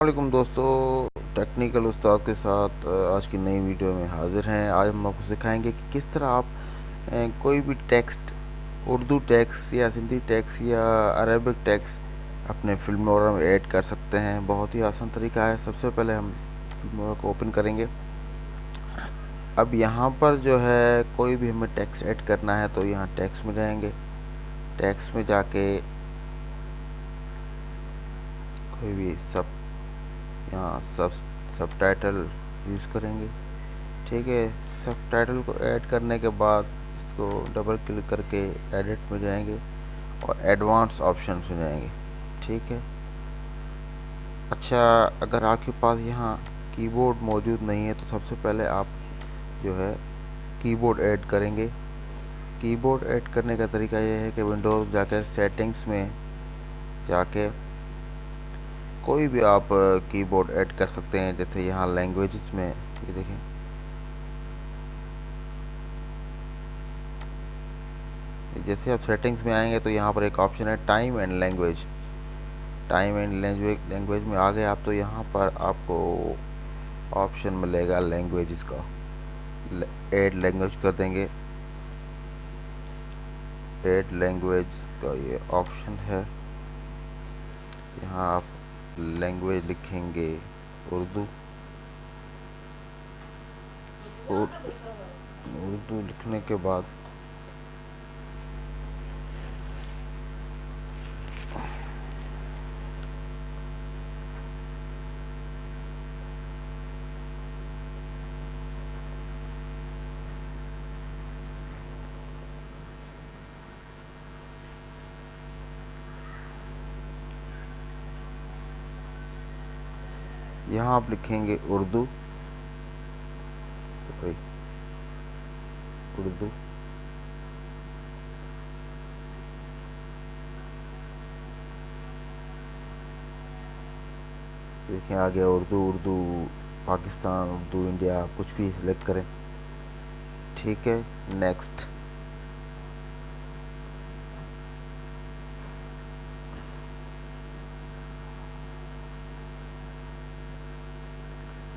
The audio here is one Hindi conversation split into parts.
वालेकुम दोस्तों, टेक्निकल उस्ताद के साथ आज की नई वीडियो में हाजिर हैं। आज हम आपको सिखाएंगे कि किस तरह आप कोई भी टेक्स्ट, उर्दू टेक्स्ट या सिंधी टेक्स्ट या अरबिक टेक्स्ट अपने फिल्मोरा में ऐड कर सकते हैं। बहुत ही आसान तरीका है। सबसे पहले हम फिल्मोरा को ओपन करेंगे। अब यहाँ पर जो है कोई भी हमें टेक्स्ट ऐड करना है तो यहाँ टेक्स्ट में जाएंगे। टेक्स्ट में जाके कोई भी यहाँ सब टाइटल यूज़ करेंगे। ठीक है। सब टाइटल को ऐड करने के बाद इसको डबल क्लिक करके एडिट में जाएंगे और एडवांस ऑप्शन में जाएंगे। ठीक है। अच्छा, अगर आपके पास यहाँ कीबोर्ड मौजूद नहीं है तो सबसे पहले आप जो है कीबोर्ड ऐड करेंगे। कीबोर्ड ऐड करने का तरीका यह है कि विंडोज़ जाकर सेटिंग्स में जाके कोई भी आप कीबोर्ड ऐड कर सकते हैं। जैसे यहाँ लैंग्वेजेस में ये देखें, जैसे आप सेटिंग्स में आएंगे तो यहाँ पर एक ऑप्शन है time and language. Time and language में आ गए आप तो यहाँ पर आपको ऑप्शन मिलेगा लैंग्वेज का। ऐड लैंग्वेज कर देंगे। ऐड लैंग्वेज का ये ऑप्शन है। यहाँ आप लैंग्वेज लिखेंगे उर्दू। उर्दू लिखने के बाद यहाँ आप लिखेंगे उर्दू। उर्दू देखिए आ गया उर्दू। उर्दू पाकिस्तान, उर्दू इंडिया, कुछ भी सिलेक्ट करें। ठीक है। नेक्स्ट।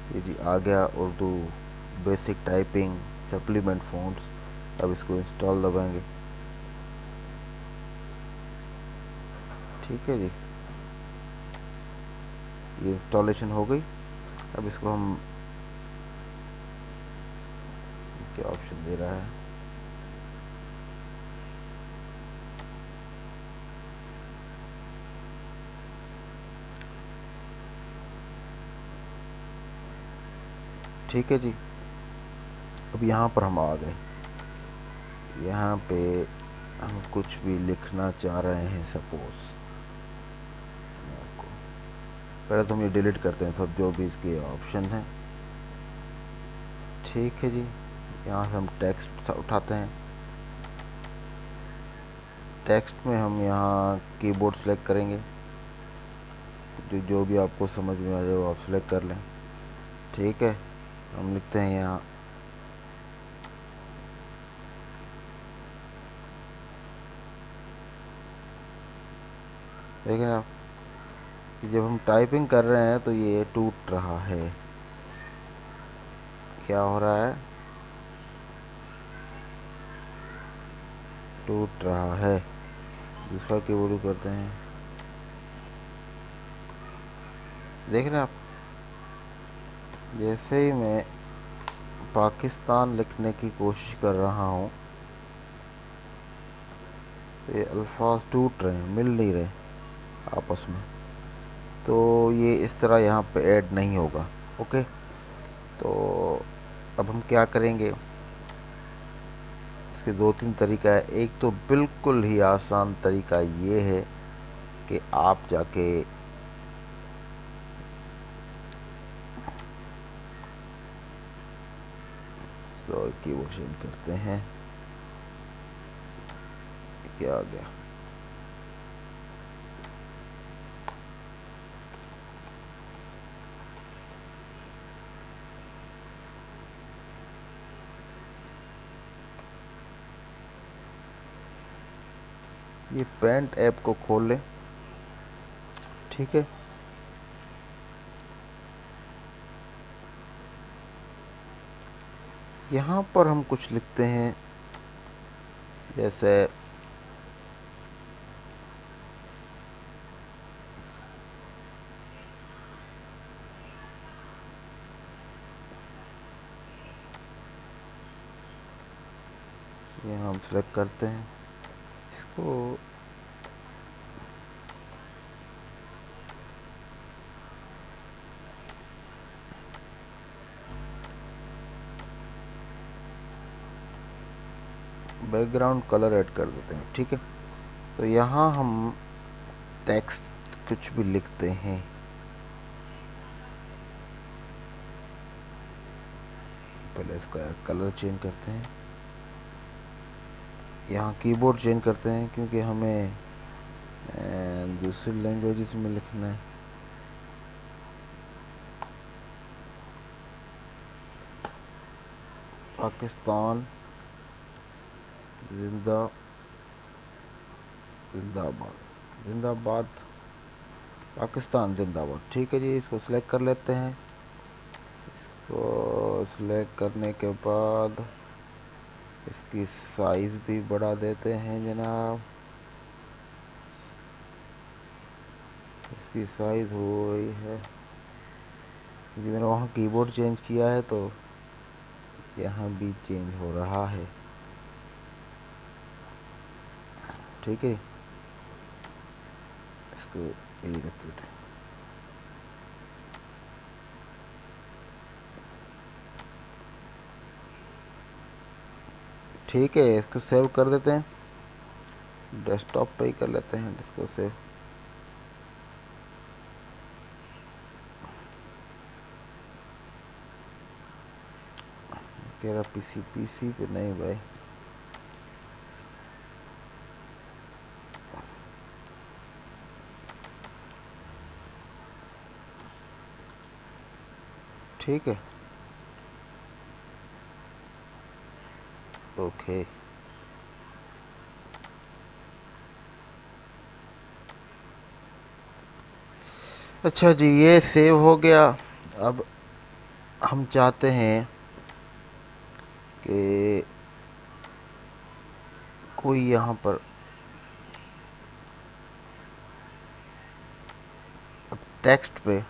ये जी आ गया Urdu basic typing supplement fonts. अब इसको इंस्टॉल दबाएंगे। ठीक है जी, ये इंस्टॉलेशन हो गई। अब इसको हम क्या ऑप्शन दे रहा है, ठीक है जी। अब यहाँ पर हम आ गए। यहाँ पे हम कुछ भी लिखना चाह रहे हैं सपोज़। पहले तो हम ये डिलीट करते हैं सब जो भी इसके ऑप्शन हैं। ठीक है जी। यहाँ से हम टेक्स्ट उठाते हैं। टेक्स्ट में हम यहाँ कीबोर्ड सेलेक्ट करेंगे। जो भी आपको समझ में आ जाए वो आप सेलेक्ट कर लें। ठीक है। हम लिखते हैं यहाँ देखें आप कि जब हम टाइपिंग कर रहे हैं तो ये टूट रहा है। क्या हो रहा है? टूट रहा है। दूसरा कीबोर्ड करते हैं। देख रहे हैं आप, जैसे ही मैं पाकिस्तान लिखने की कोशिश कर रहा हूँ तो ये अल्फाज टूट रहे हैं, मिल नहीं रहे आपस में। तो ये इस तरह यहाँ पे ऐड नहीं होगा। ओके। तो अब हम क्या करेंगे, इसके दो तीन तरीका है। एक तो बिल्कुल ही आसान तरीका ये है कि आप जाके कीबोर्ड चेंज करते हैं। क्या आ गया, ये पेंट ऐप को खोल लें। ठीक है। यहाँ पर हम कुछ लिखते हैं, जैसे यहाँ हम सेलेक्ट करते हैं इसको, बैकग्राउंड कलर ऐड कर देते हैं। ठीक है, तो यहाँ हम टेक्स्ट कुछ भी लिखते हैं। पहले इसका कलर चेंज करते हैं, यहाँ कीबोर्ड चेंज करते हैं क्योंकि हमें दूसरी लैंग्वेजेस में लिखना है। पाकिस्तान जिंदा जिंदाबाद, जिंदाबाद पाकिस्तान जिंदाबाद। ठीक है जी, इसको सिलेक्ट कर लेते हैं। इसको सिलेक्ट करने के बाद इसकी साइज़ भी बढ़ा देते हैं जनाब। इसकी साइज़ हो रही है क्योंकि मैंने वहाँ कीबोर्ड चेंज किया है तो यहाँ भी चेंज हो रहा है। ठीक है, इसको यही रख देते हैं। ठीक है, इसको सेव कर देते हैं, डेस्कटॉप पे ही कर लेते हैं इसको सेव। कह रहा पीसी पे नहीं भाई, ठीक है, ओके। अच्छा जी, ये सेव हो गया। अब हम चाहते हैं कि कोई यहाँ पर अब टेक्स्ट पे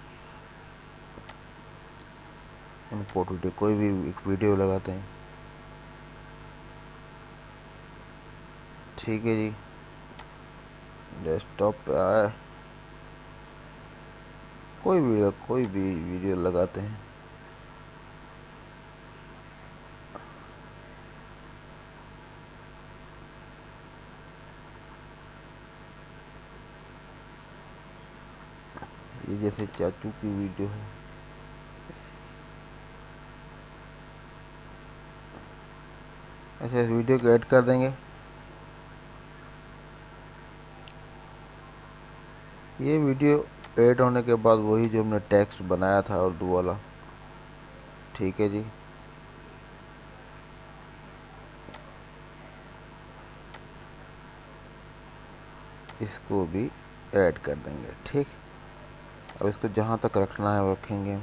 इम्पोर्ट वीडियो, कोई भी एक वीडियो लगाते हैं। ठीक है जी, डेस्कटॉप पे आया, कोई भी वीडियो लगाते हैं। ये जैसे चाचू की वीडियो है। अच्छा, इस वीडियो को ऐड कर देंगे। ये वीडियो ऐड होने के बाद वही जो हमने टेक्स्ट बनाया था उर्दू वाला। ठीक है जी, इसको भी ऐड कर देंगे। ठीक, अब इसको जहाँ तक रखना है वो रखेंगे।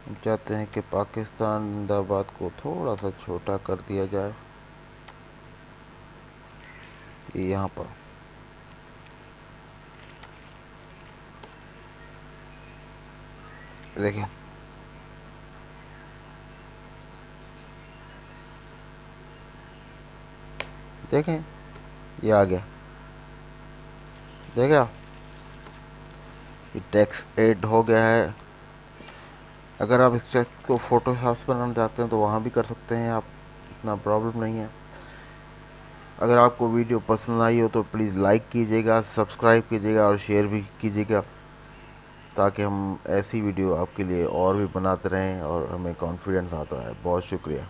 हम चाहते हैं कि पाकिस्तान जिंदाबाद को थोड़ा सा छोटा कर दिया जाए, ये यहाँ पर। देखिए, देखें, ये आ गया, देखा, ये टेक्स्ट ऐड हो गया है। अगर आप इस टेक्स्ट को फोटोशॉप से बनाना चाहते हैं तो वहाँ भी कर सकते हैं आप, इतना प्रॉब्लम नहीं है। अगर आपको वीडियो पसंद आई हो तो प्लीज़ लाइक कीजिएगा, सब्सक्राइब कीजिएगा और शेयर भी कीजिएगा, ताकि हम ऐसी वीडियो आपके लिए और भी बनाते रहें और हमें कॉन्फिडेंस आता है। बहुत शुक्रिया।